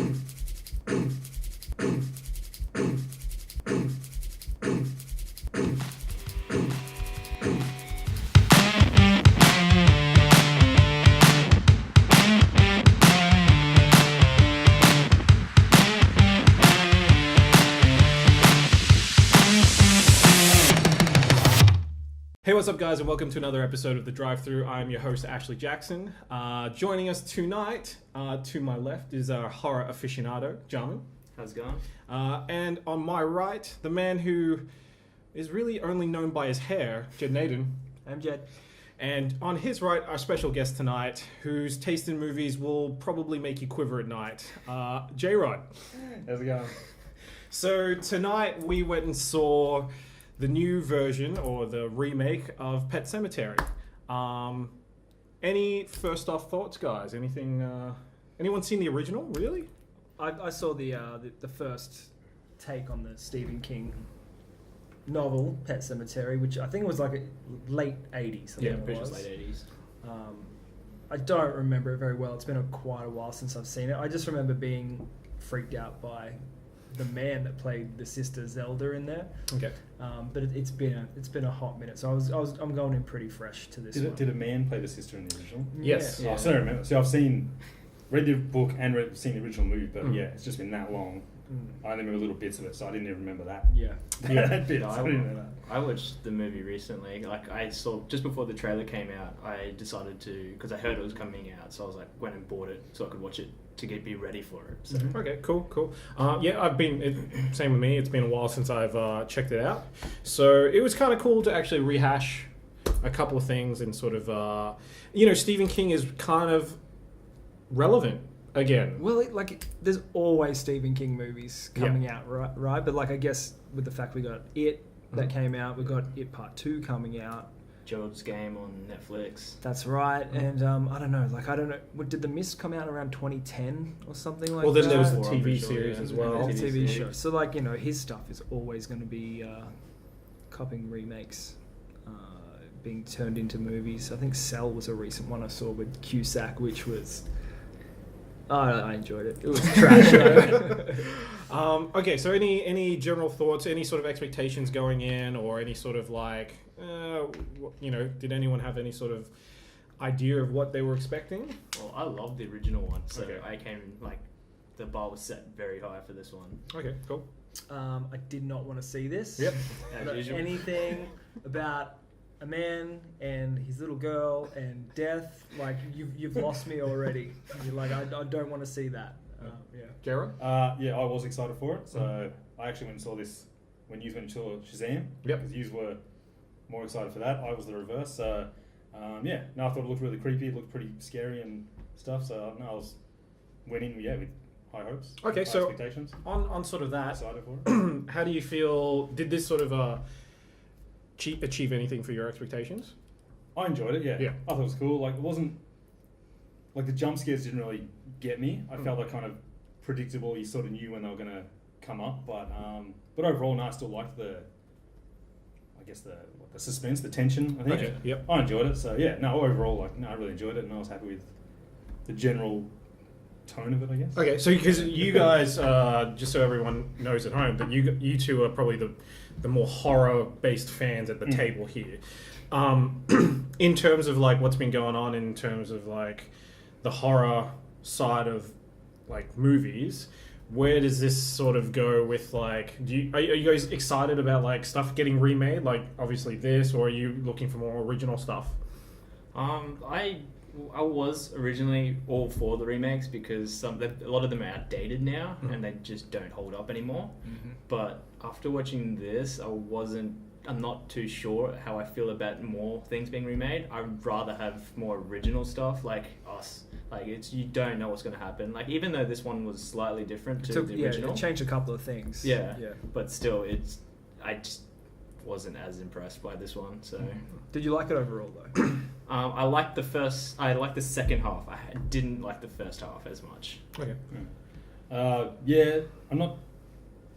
Hey, what's up, guys, and welcome to another episode of the Drive Thru. I'm your host, Ashley Jackson. Joining us tonight, to my left, is our horror aficionado, Jarman. How's it going? And on my right, the man who is really only known by his hair, Jed Naden. I'm Jed. And on his right, our special guest tonight, whose taste in movies will probably make you quiver at night, J-Rod. How's it going? So tonight we went and saw the new version or the remake of Pet Sematary. Any first off thoughts, guys? Anything? Anyone seen the original? Really? I saw the first take on the Stephen King novel Pet Sematary, which I think was like a late 80s. Yeah, pretty much late 80s. I don't remember it very well. It's been quite a while since I've seen it. I just remember being freaked out by the man that played the sister Zelda in there. Okay. But it's been a hot minute, so I'm going in pretty fresh to this. Did a man play the sister in the original? Yes. Yeah. I still remember. So I've read the book and seen the original movie, but yeah, it's just been that long. I only remember little bits of it, so I didn't even remember that. Yeah. That bit. I didn't know that. I watched the movie recently. Like I saw just before the trailer came out. I decided to, because I heard it was coming out, so I was like went and bought it so I could watch it to be ready for it. So. Okay, cool. Yeah, same with me. It's been a while since I've checked it out, so it was kind of cool to actually rehash a couple of things and sort of, Stephen King is kind of relevant again. Well, there's always Stephen King movies coming out, right? But I guess with the fact we got It that came out, we got It Part 2 coming out. Gerald's Game on Netflix. That's right, and I don't know. Did The Mist come out around 2010 or something like that? Well, then there was the Or TV sure, series yeah. as well. The TV show. So his stuff is always going to be copying remakes, being turned into movies. I think Cell was a recent one I saw with Cusack, which was. I enjoyed it. It was trash. Okay, so any general thoughts, any sort of expectations going in, or any sort of did anyone have any sort of idea of what they were expecting? Well, I love the original one, so Okay. I came the bar was set very high for this one. Okay, cool. I did not want to see this. Yep. As usual. Anything about a man and his little girl and death, you've lost me already. You're I don't want to see that. Yeah. Jared? Yeah, I was excited for it. So I actually went and saw this when you went and saw Shazam. Yep. Because you were more excited for that. I was the reverse. So I thought it looked really creepy. It looked pretty scary and stuff. So I went in with high hopes. Okay, high so expectations. on sort of that, Excited for it. how do you feel? Did this sort of achieve anything for your expectations? I enjoyed it. Yeah. I thought it was cool. It wasn't the jump scares didn't really get me. I felt kind of predictable. You sort of knew when they were going to come up, but overall, I still liked the suspense, the tension. I think. Okay. Yep. I enjoyed it. So overall, I really enjoyed it, and I was happy with the general tone of it, I guess. Okay, so because you guys, just so everyone knows at home, that you two are probably the more horror-based fans at the table here. In terms of what's been going on in terms of the horror side of movies, where does this sort of go with are you guys excited about stuff getting remade, obviously this, or are you looking for more original stuff? I was originally all for the remakes because a lot of them are outdated now and they just don't hold up anymore. But after watching this, I'm not too sure how I feel about more things being remade. I'd rather have more original stuff like Us. You don't know what's going to happen. Even though this one was slightly different to the original. It changed a couple of things. Yeah. But still, I just wasn't as impressed by this one. So. Did you like it overall though? I liked the second half. I didn't like the first half as much. Okay. I'm not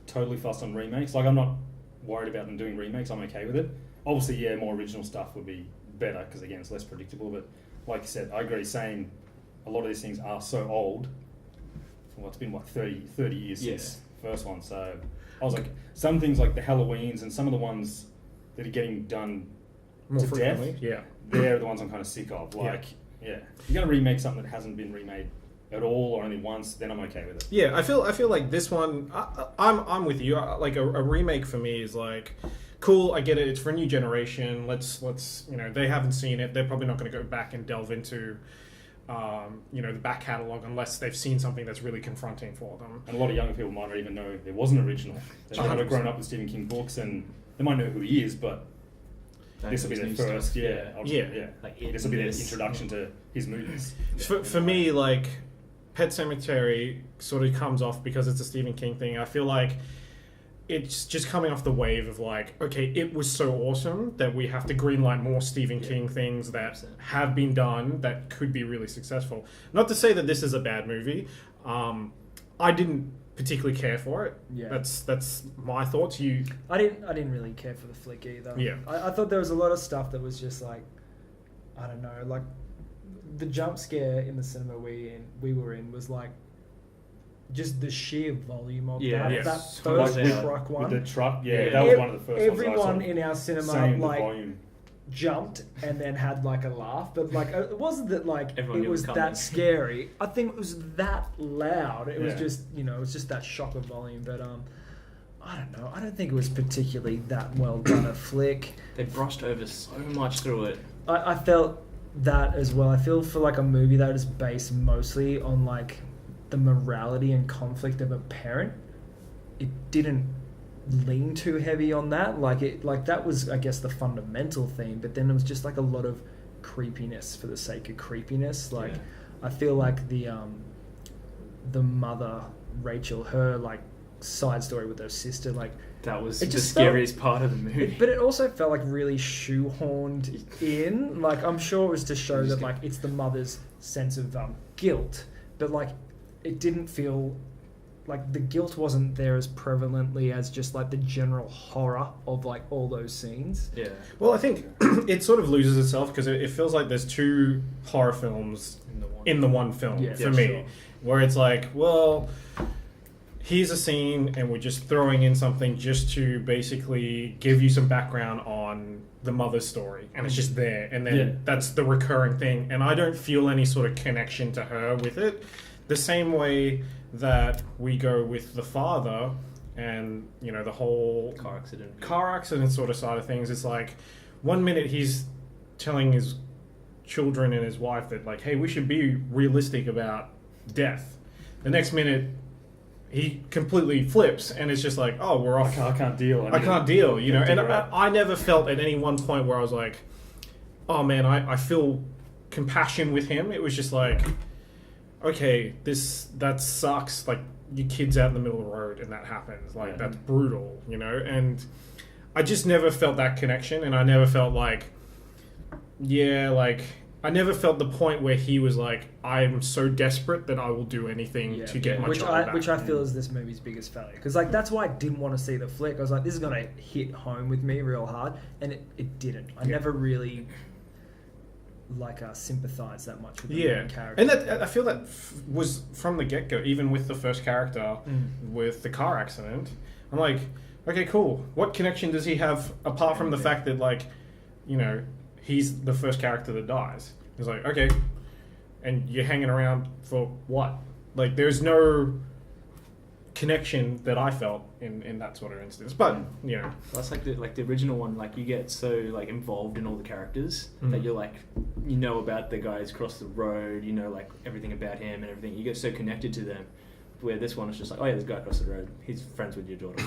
totally fussed on remakes. I'm not worried about them doing remakes. I'm okay with it. Obviously, more original stuff would be better because again, it's less predictable. But like you said, I agree. Saying a lot of these things are so old, for well, it's been what 30 years since the first one. So I was like, some things like the Halloweens and some of the ones that are getting done More to frequently, death, they're the ones I'm kind of sick of. Like, you're gonna remake something that hasn't been remade at all or only once, then I'm okay with it. Yeah, I feel like this one. I'm with you. Like a remake for me is like, cool. I get it. It's for a new generation. Let's they haven't seen it. They're probably not going to go back and delve into the back catalogue unless they've seen something that's really confronting for them. And a lot of younger people might not even know there was an original. They might have grown up with Stephen King books and they might know who he is, but this will be their first. Like this will be their introduction to his movies. For me, like Pet Sematary sort of comes off because it's a Stephen King thing. I feel like it's just coming off the wave of like, okay, it was so awesome that we have to greenlight more Stephen King things that have been done that could be really successful. Not to say that this is a bad movie. I didn't particularly care for it. Yeah. That's my thoughts. I didn't really care for the flick either. Yeah. I thought there was a lot of stuff that was just like, I don't know, like the jump scare in the cinema we were in was like just the sheer volume of that first truck one. With the truck, that was one of the first everyone ones I saw. in our cinema like jumped and then had like a laugh, but like it wasn't that like everyone it was that scary. I think it was that loud. It was just it was just that shock of volume. But I don't know. I don't think it was particularly that well done a flick. They brushed over so much through it. I felt that as well. I feel for like a movie that is based mostly on like the morality and conflict of a parent, it didn't lean too heavy on that. Like that was, I guess, the fundamental theme, but then it was just like a lot of creepiness for the sake of creepiness. Like I feel like the mother, Rachel, her like side story with her sister, like that was the scariest part of the movie. But it also felt like really shoehorned in. Like I'm sure it was to show that like it's the mother's sense of guilt, but like it didn't feel like the guilt wasn't there as prevalently as just like the general horror of like all those scenes. Yeah. Well, I think it sort of loses itself because it feels like there's two horror films in the one film for me, where it's like, well, here's a scene and we're just throwing in something just to basically give you some background on the mother's story, and it's just there, and then that's the recurring thing, and I don't feel any sort of connection to her with it. The same way that we go with the father and, the whole car accident sort of side of things. It's like 1 minute he's telling his children and his wife that like, hey, we should be realistic about death. The next minute he completely flips and it's just like, oh, we're off. I can't deal. I can't deal, and I never felt at any one point where I was like, oh man, I feel compassion with him. It was just like, okay, that sucks. Like, your kid's out in the middle of the road and that happens. Like, that's brutal, And I just never felt that connection, and I never felt like, I never felt the point where he was like, I am so desperate that I will do anything to get my child back. Which I feel is this movie's biggest failure. Because, like, that's why I didn't want to see the flick. I was like, this is going to hit home with me real hard. And it didn't. I never really sympathize that much with the main character. And that I feel that was from the get-go, even with the first character with the car accident. I'm like, okay, cool. What connection does he have apart from the fact that he's the first character that dies? It's like, okay, and you're hanging around for what? Like, there's no connection that I felt in that sort of instance. But that's like the original one. Like, you get so like involved in all the characters that you're like, about the guys across the road, like everything about him and everything. You get so connected to them. Where this one is just like, oh yeah, there's a guy across the road. He's friends with your daughter.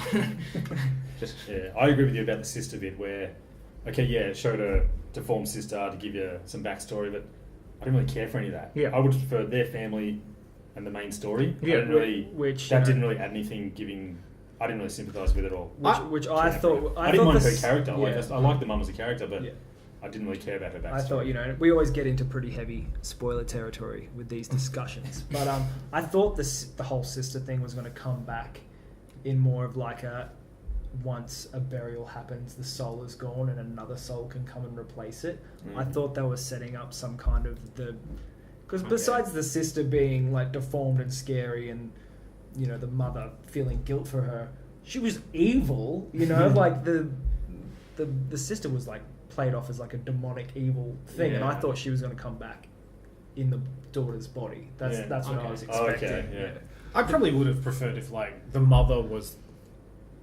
I agree with you about the sister bit where, it showed a deformed sister to give you some backstory, but I didn't really care for any of that. Yeah. I would prefer their family and the main story. Yeah, didn't really add anything I didn't really sympathise with at all. Which I thought... I didn't mind her character. I like the mum as a character, but I didn't really care about her backstory. I thought, we always get into pretty heavy spoiler territory with these discussions. But I thought the whole sister thing was going to come back in more of like once a burial happens, the soul is gone and another soul can come and replace it. I thought they were setting up some kind of because besides the sister being like deformed and scary and you know, the mother feeling guilt for her. She was evil, you know, like the sister was like played off as like a demonic evil thing, and I Yeah. thought she was going to come back in the daughter's body. That's what I was Oh, expecting. okay, yeah. I probably would have preferred if like the mother was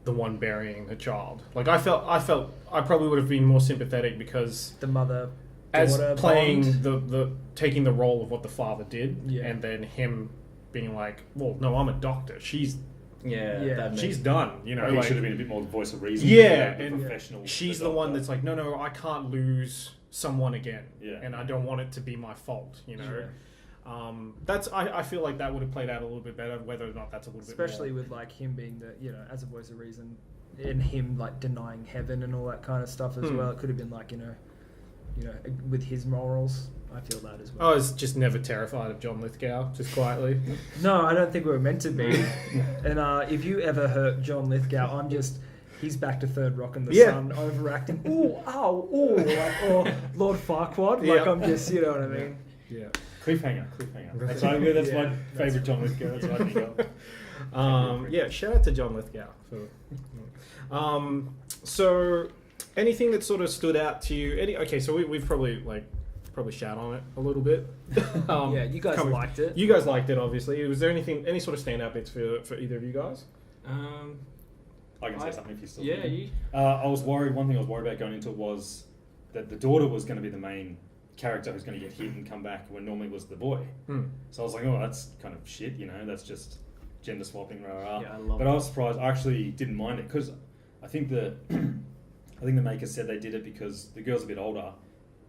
the one burying her child. Like I felt I probably would have been more sympathetic because The mother as daughter playing bond. the taking the role of what the father did, Yeah. and then him being like, well, no, I'm a doctor. She's Yeah. that she's makes- done. You know, He like, should have been a bit more the voice of reason. yeah, the and professional. she's the the one doctor. that's like, no, I can't lose someone again, Yeah. and I don't want it to be my fault. You know. Yeah. That's I feel like that would have played out a little bit better, whether or not that's a little Especially bit more. with like him being the, you know, as a voice of reason, and him like denying heaven and all that kind of stuff as well. It could have been like, you know, with his morals. I feel that as well. I was just never terrified of John Lithgow, just quietly. No, I don't think we were meant to be. And if you ever hurt John Lithgow, he's back to Third Rock in the Yeah. Sun, overacting. Ooh, ow, ooh, like, or Lord Farquaad. Like, Yeah. I'm just, you know what I mean? Yeah. Cliffhanger. That's my Yeah. favourite John Lithgow. That's what I think of. Yeah, shout out to John Lithgow. So anything that sort of stood out to you? Okay, so we've probably shat on it a little bit. Yeah, you guys coming- liked it. You guys liked it, obviously. Was there any sort of standout bits for either of you guys? I can say something if you still. Yeah, thinking. you. I was worried. One thing I was worried about going into it was that the daughter was going to be the main character who's going to get hit and come back when normally it was the boy. So I was like, oh, that's kind of shit. You know, that's just gender swapping. Rah, rah. Yeah, I love But I was surprised. I actually didn't mind it because I think the makers said they did it because the girl's a bit older.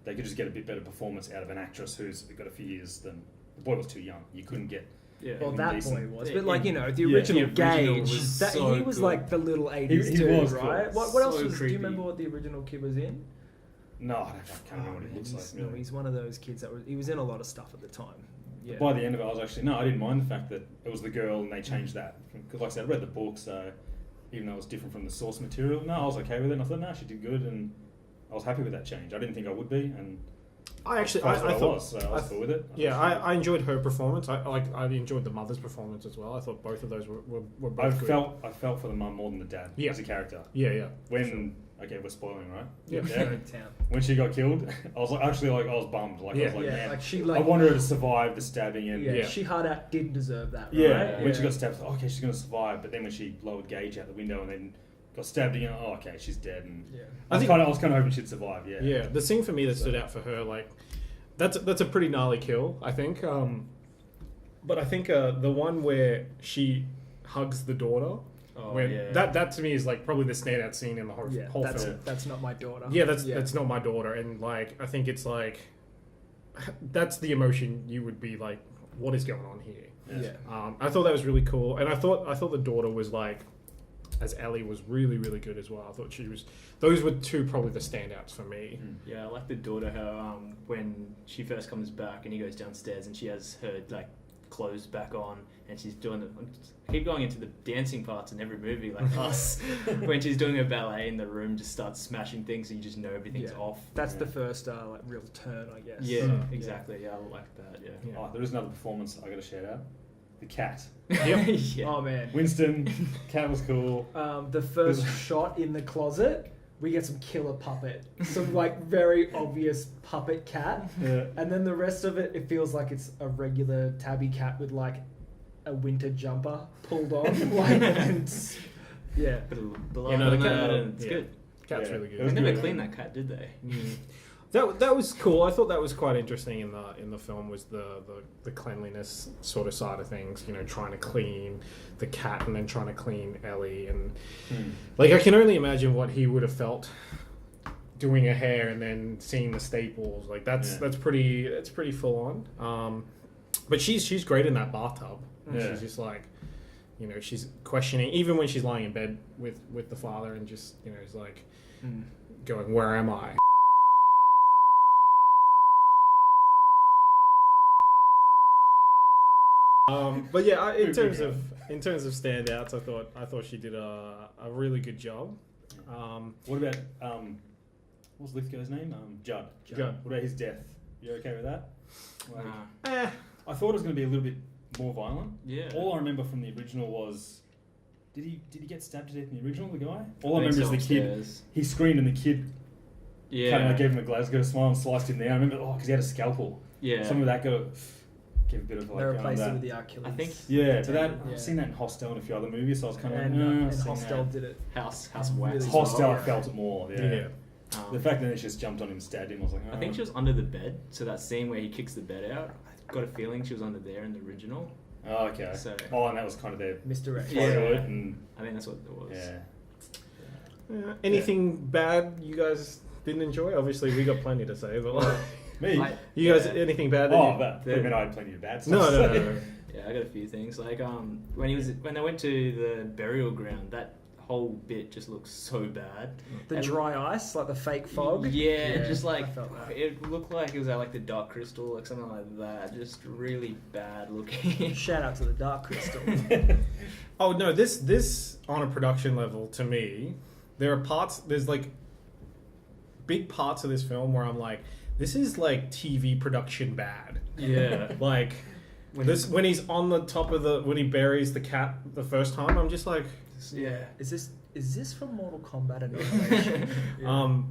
They could just get a bit better performance out of an actress who's got a few years than the boy was too young. You couldn't get. Yeah. Well, Even that decent. boy was, Yeah, but like, you know, the yeah, original the original Gage, was that so he was good. like the little 80s He dude, was cool. right? What else So was? Do creepy. you remember what the original kid was in? No, I can't remember what he looks He's, like. no, Really. he's one of those kids he was in a lot of stuff at the time. Yeah. By the end of it, I was actually I didn't mind the fact that it was the girl and they changed that because, like I said, I read the book, so even though it was different from the source material, I was okay with it. And I thought, she did good, and I was happy with that change. I didn't think I would be, and I thought I thought was, so I was cool with it. I enjoyed her performance. I enjoyed the mother's performance as well. I thought both of those were both good. I felt for the mum more than the dad as a character. Yeah. When we're spoiling, right? Yeah. Town. When she got killed, I was I was bummed. I was Yeah. like, Yeah, man, like she I like wanted her to survive the stabbing and yeah, Yeah. she hard out did deserve that, right? yeah. When she got stabbed, I thought, okay, she's gonna survive. But then when she lowered Gage out the window and then got stabbed again, okay, she's dead. And Yeah. I was kind of hoping she'd survive. Yeah. Yeah, the scene for me that stood out for her, like, that's a pretty gnarly kill, I think. But I think the one where she hugs the daughter, that to me is like probably the standout scene in the whole film. That's not my daughter. Yeah, that's not my daughter, and like I think it's like that's the emotion you would be like, what is going on here? Yeah. I thought that was really cool, and I thought the daughter was like, as Ellie was really really good as well. I thought she was. Those were two probably the standouts for me. Yeah, I like the daughter. Her when she first comes back and he goes downstairs and she has her like clothes back on and she's doing I keep going into the dancing parts in every movie like Us when she's doing her ballet in the room, just starts smashing things and you just know everything's off. That's the first like real turn, I guess. Yeah, exactly. Yeah, I like that. Yeah. Oh, there is another performance I got to shout out. The cat. Yeah. Oh man. Winston, cat was cool. The first shot in the closet, we get some killer puppet, some like very obvious puppet cat, and then the rest of it feels like it's a regular tabby cat with like a winter jumper pulled on, like, and yeah. Bit of blood You know, the on cat- that and it's yeah. good. Cat's Yeah. really It good. was They never good. cleaned that cat, did they? That was cool. I thought that was quite interesting in the film was the cleanliness sort of side of things. You know, trying to clean the cat and then trying to clean Ellie, and like I can only imagine what he would have felt doing her hair and then seeing the staples. Like that's pretty full on. But she's great in that bathtub. Yeah. She's just like, you know, she's questioning even when she's lying in bed with the father and just, you know, is like going, where am I? But yeah, in terms of standouts, I thought she did a really good job. What about what's Lithgow's name? Judd. Judd. What about his death? You okay with that? Like, Nah. I thought it was going to be a little bit more violent. Yeah. All I remember from the original was, did he get stabbed to death in the original? The guy. All I think remember so is the kid. upstairs. He screamed and the kid Yeah. kind of like gave him a Glasgow smile and sliced him there. I remember, because he had a scalpel. Yeah. Some of that give a bit of like. They replaced it that. with the Achilles. I think. Yeah, but that Yeah. I've seen that in Hostel and a few other movies, so I was kind of And like, Hostel did it. House Really wax. as Hostel, well. I felt it more. Yeah. The fact that they just jumped on him and stabbed him, I was like, I think she was under the bed, so that scene where he kicks the bed out, I got a feeling she was under there in the original. Oh, okay. So- and that was kind of their Misdirection. Yeah. toilet and I think that's what it was. yeah. Anything bad you guys didn't enjoy? Obviously, we got plenty to say, but like, Me? you guys, Yeah. anything bad? That Oh, you- but I mean, I had plenty of bad stuff. no, to say. no. Yeah, I got a few things. Like when they went to the burial ground, that whole bit just looks so bad. The And- dry ice, like the fake fog. Yeah, just I like felt that. it looked like it was at like the Dark Crystal, like something like that. Just really bad looking. Shout out to the Dark Crystal. Oh no, this on a production level, to me, there's like big parts of this film where I'm like, this is like TV production bad. Yeah. Like when he's on the top of when he buries the cat the first time, I'm just like, Yeah. Is this from Mortal Kombat animation?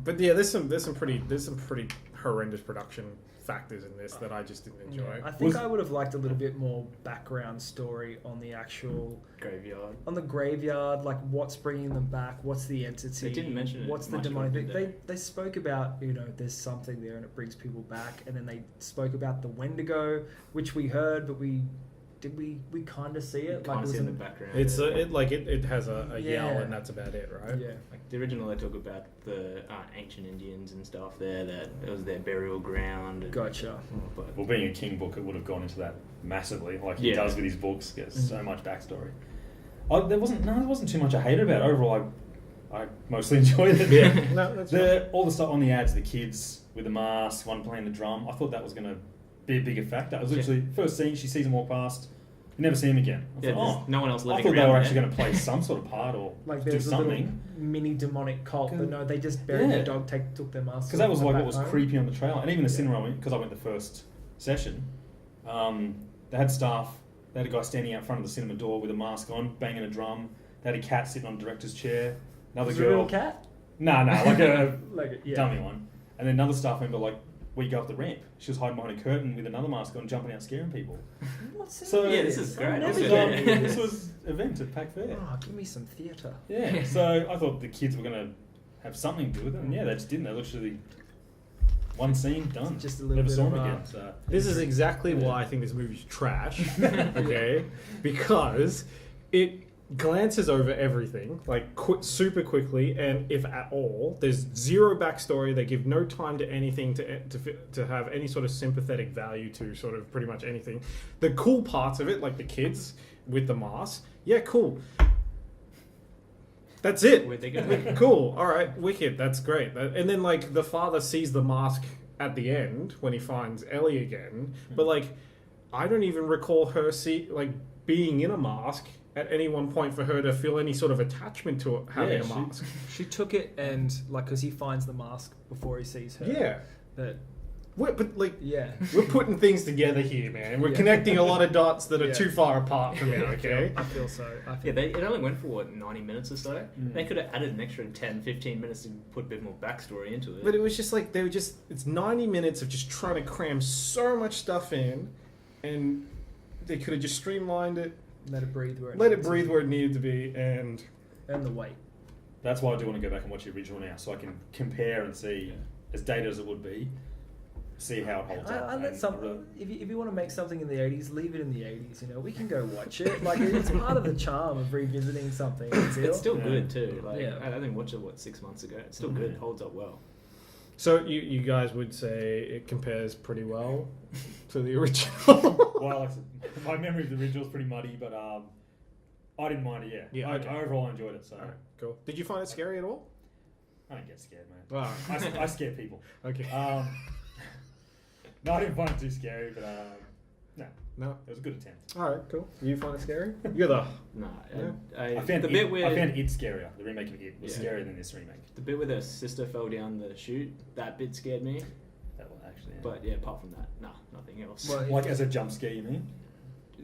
but yeah, there's some pretty horrendous production factors in this that I just didn't enjoy. Yeah, I think I would have liked a little bit more background story on the actual Graveyard. on the graveyard, like what's bringing them back, what's the entity, They didn't mention it what's the much, demonic did thing. They spoke about, there's something there and it brings people back, and then they spoke about the Wendigo, which we heard, but we kind of see it, Kind like of see it in was the background. It's it has a yell Yeah. and that's about it, right? yeah. Like the original, they talk about the ancient Indians and stuff there. That it was their burial ground. And, Gotcha. But Well, being a King book, it would have gone into that massively, like he Yeah. does with his books. Gets so much backstory. There wasn't too much I hated about it. Overall, I mostly enjoyed it. Yeah. No, that's fine. All the stuff on the ads, the kids with the mask, one playing the drum. I thought that was going to be a bigger factor. It was literally first scene. She sees him walk past. You never see him again. I yeah, thought, there's no one else I living thought they around were there. actually going to play some sort of part or Like do there's a little something. mini demonic cult, but no, they just buried Yeah. their dog, took their mask. Because that was off, like went what was back home. creepy on the trailer, and even the cinema I went, because I went the first session. They had staff. They had a guy standing out front of the cinema door with a mask on, banging a drum. They had a cat sitting on a director's chair. Another Was it girl. a real cat? No, like a Like yeah. dummy one. And then another staff member, like, we go up the ramp. She was hiding behind a curtain with another mask on, jumping out, scaring people. What's in So Yeah, this is great. I've This never This was, is- done this was event at Pack Fair. Oh, give me some theatre. Yeah. So I thought the kids were going to have something to do with it, and yeah, they just didn't. They literally one scene done. Just a little Never bit saw of, him again. So. This is exactly why I think this movie's trash. Okay, because it glances over everything like super quickly, and if at all, there's zero backstory. They give no time to anything to have any sort of sympathetic value to sort of pretty much anything. The cool parts of it, like the kids with the mask, yeah, cool. That's it. Where'd they go? Cool. All right. Wicked. That's great. And then like the father sees the mask at the end when he finds Ellie again. But like, I don't even recall her being in a mask at any one point for her to feel any sort of attachment to it, having a mask. She took it and like because he finds the mask before he sees her. Yeah. But But like, yeah. we're putting things together here, man. We're Yeah. connecting a lot of dots that are Yeah. too far apart from it. Okay. I feel so. Yeah, it only went for what, 90 minutes or so. They could have added an extra 10, 15 minutes to put a bit more backstory into it. But it was just like it's 90 minutes of just trying to cram so much stuff in, and they could have just streamlined it, Let it breathe where it let it needs to breathe be. where it needed to be, and And the weight. That's why I do want to go back and watch the original now, so I can compare and see, as dated as it would be, see how it holds up. I let and some. If you want to make something in the 80s, leave it in the 80s. We can go watch it. Like it's part of the charm of revisiting something. it's still Yeah. good too. Like Yeah. I didn't watch it 6 months ago. It's still good. Holds up well. so you guys would say it compares pretty well to the original. Well, like I said, my memory of the original is pretty muddy, but I didn't mind it. Yeah, Yeah, okay. I overall enjoyed it. So Alright, cool. Did you find it scary at all? I don't get scared, man. Wow. I scare people. Okay. No, I didn't find it too scary, but no, No. it was a good attempt. All right. Cool. You find it scary? You're the. Nah, Yeah. I found the bit where I found it scarier. The remake of it was Yeah. scarier than this remake. the bit where the sister fell down the chute. That bit scared me. That one actually. Yeah. But yeah, apart from that, nah, nothing else. Well, Like as a jump scare, you mean?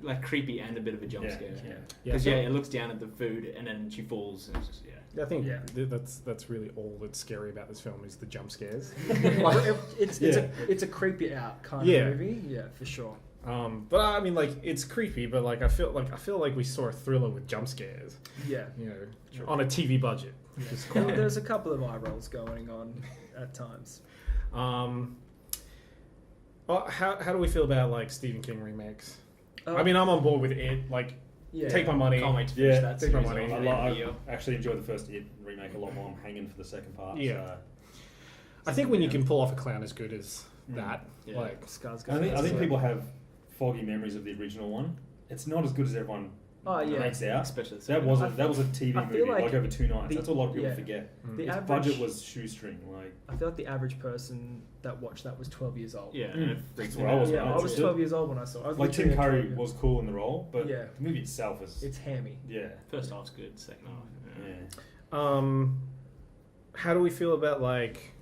like creepy and a bit of a jump Yeah, scare. yeah. Because it looks down at the food and then she falls. And it's just, I think Yeah. that's really all that's scary about this film is the jump scares. It's a creepy out kind of movie. Yeah, for sure. But I mean, like, it's creepy, but like I feel like we saw a thriller with jump scares. Yeah. On a TV budget. There's a couple of eye rolls going on at times. How do we feel about like Stephen King remakes? I mean, I'm on board with it. Like, take my money. Can't wait to finish that. take my series money. off. I actually enjoyed the first It remake a lot more. I'm hanging for the second part. Yeah. So. I think when you can pull off a clown as good as that, Yeah. like, I think people have foggy memories of the original one. It's not as good as everyone makes out. Especially That was a TV I feel movie, like over 2 nights. That's what a lot of people yeah. forget. The Its average budget was shoestring. Like, I feel like the average person that watched that was 12 years old. Yeah, Mm. and it freaks That's me where I out. was Yeah, when I was 12 years old when I saw it. I was like Tim literally Curry 12 was cool in the role, but Yeah. the movie itself is It's hammy. yeah. First half's good, second half. Yeah. how do we feel about like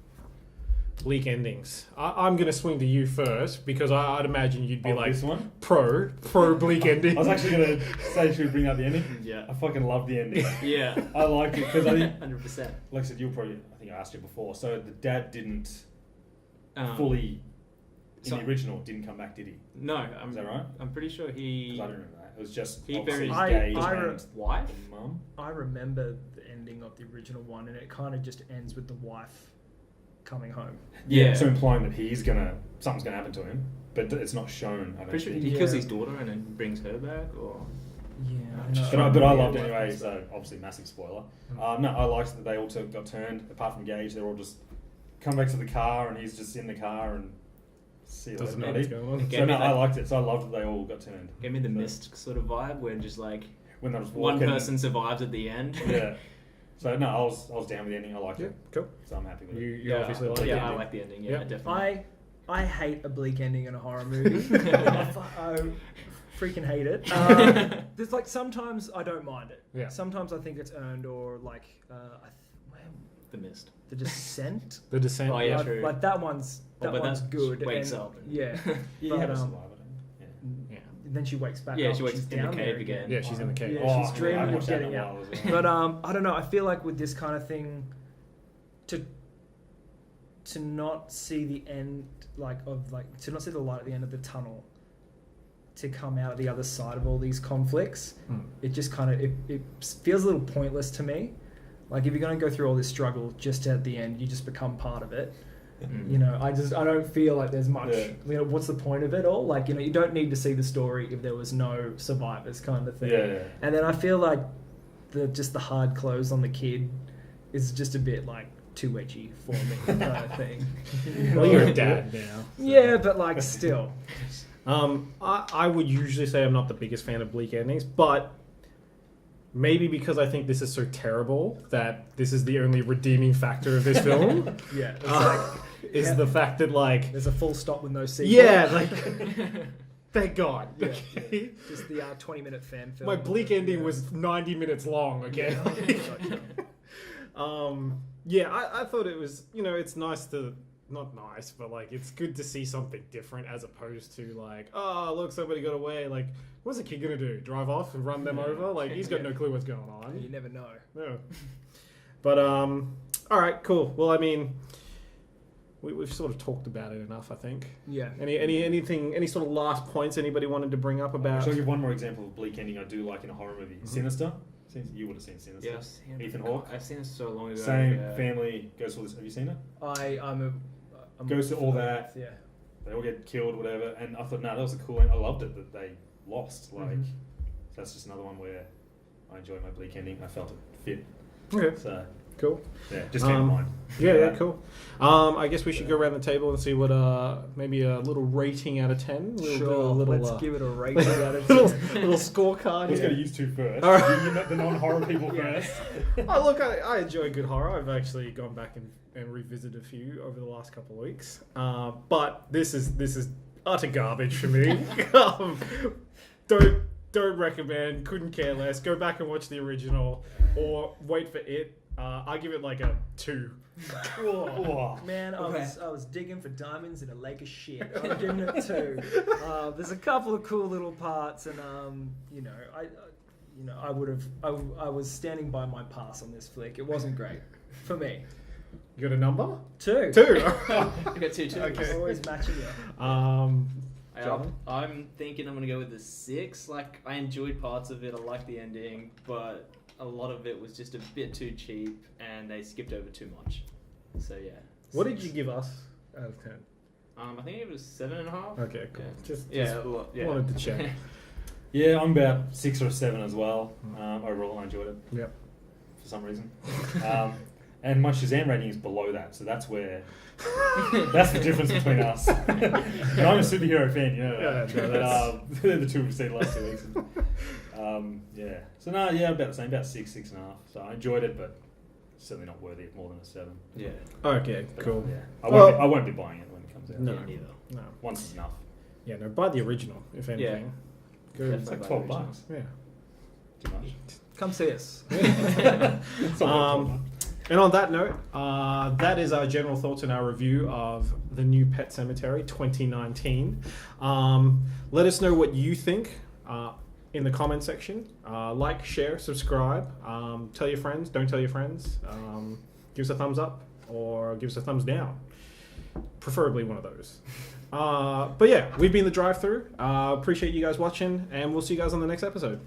Bleak Endings? I'm gonna swing to you first because I'd imagine you'd be like This one? pro Bleak Endings. I was actually gonna say should we bring up the ending? Yeah. I fucking love the ending. Yeah. I liked it because I think, 100%. like I said, I think I asked you before. So the dad didn't Um, fully in so- the original didn't come back, did he? No, Is that right? I'm pretty sure Because he. I don't remember that. It was just He obviously buried- Gage I and Wife? the mum. I remember the ending of the original one, and it kind of just ends with the wife coming home. Yeah. So implying that something's gonna happen to him, but it's not shown. I don't Pretty sure think. he Yeah. kills his daughter and then brings her back, or Yeah. But I loved it anyway, so obviously massive spoiler. No, I liked that they all got turned. Apart from Gage, they're all just come back to the car, and he's just in the car and see you Doesn't later, know what's buddy. going on. Gave So me no, that- I liked it. So I loved that they all got turned. gave me the So Mist sort of vibe, where just like when they was one walking, person survives at the end. Yeah. So no, I was down with the ending. I liked Yeah, it. cool. So I'm happy with You it. obviously like yeah, the I ending. like the ending. Yeah, Yeah. definitely. I hate a bleak ending in a horror movie. I freaking hate it. There's like sometimes I don't mind it. Yeah. Sometimes I think it's earned, or like The Mist. The Descent. The Descent. Oh, yeah, like, true. like that one's Oh, but one's that good. wakes and- up and- Yeah. You But, have a um, survivor, don't you? Yeah. Then she wakes back Yeah, up. she wakes she's in the down cave there again. Yeah, she's in the cave. Yeah, Oh, she's I dreaming of watched that in getting a out. while as well. But I don't know. I feel like with this kind of thing, to not see the end, to not see the light at the end of the tunnel, to come out the other side of all these conflicts, it just kind of it feels a little pointless to me. Like if you're going to go through all this struggle, just at the end, you just become part of it. You know, I don't feel like there's much. Yeah. You know, what's the point of it all? Like, you know, you don't need to see the story if there was no survivors, kind of thing. Yeah. And then I feel like the hard close on the kid is just a bit like too edgy for me, kind of thing. Well, you're a dad now. So. Yeah, but like still. I would usually say I'm not the biggest fan of Bleak Endings, but maybe because I think this is so terrible that this is the only redeeming factor of this film. Yeah, it's like is the fact that like there's a full stop with no sequel. yeah, like thank God. Yeah. Just the 20-minute fan film. My Bleak ending was 90 minutes long again. I thought it was, you know, it's nice to, not nice, but like it's good to see something different as opposed to like, oh, look, somebody got away. Like, what's a kid gonna do? Drive off and run them over? Like, he's got no clue what's going on. You never know. No. But, all right, cool. Well, I mean, we've sort of talked about it enough, I think. Yeah. Any sort of last points anybody wanted to bring up about? Shall I give one more example of bleak ending I do like in a horror movie? Sinister. You would have seen Sinister. Yeah, I've seen Ethan Hawke. I've seen it so long ago. Same yeah. family goes to all this. Have you seen it? I'm Goes to all that. Yeah. They all get killed, whatever. And I thought, no, that was a cool end. I loved it that they lost. Like, so that's just another one where I enjoyed my bleak ending. I felt it fit. Okay. So Cool. yeah, just keep in mind. Yeah, cool. I guess we should go around the table and see what maybe a little rating out of 10. We'll do a little, Let's give it a rating out of 10. little scorecard. Who's here. going to use two first? All right. You met the non-horror people first. Oh, look, I enjoy good horror. I've actually gone back and revisited a few over the last couple of weeks. But this is utter garbage for me. Don't recommend. Couldn't care less. Go back and watch the original, or wait for it. I give it like a 2. Oh. Man, Okay. I was digging for diamonds in a lake of shit. I'm giving it 2. There's a couple of cool little parts, and I was standing by my pass on this flick. It wasn't great for me. You got a number? 2. 2. I got 2 too. Okay. Always matching you. John? I'm thinking I'm gonna go with the 6. Like, I enjoyed parts of it. I liked the ending, but a lot of it was just a bit too cheap, and they skipped over too much. So yeah. What 6. did you give us out of 10? I think it was 7.5. Okay, cool. Yeah. Just Yeah. wanted to check. Yeah, I'm about 6 or 7 as well. Overall, I enjoyed it. Yep. For some reason. And my Shazam rating is below that, so that's where that's the difference between us. And I'm a superhero fan, you know. Yeah, no, that's- They're the two we've seen the last 2 weeks. Yeah. So no, yeah, about the same, about 6, 6.5. So I enjoyed it, but certainly not worthy of more than a 7. Yeah. Okay, But, cool. Yeah, Well- I won't be buying it when it comes out. No. Yeah, neither. No. Once is enough. Yeah, no, buy the original, if anything. Go, It's like $12. yeah. Too much. Come see us. It's not $12. And on that note, that is our general thoughts and our review of the new Pet Sematary 2019. Let us know what you think in the comment section. Like, share, subscribe. Tell your friends. Don't tell your friends. Give us a thumbs up or give us a thumbs down. Preferably one of those. But yeah, we've been the Drive Thru. Appreciate you guys watching, and we'll see you guys on the next episode.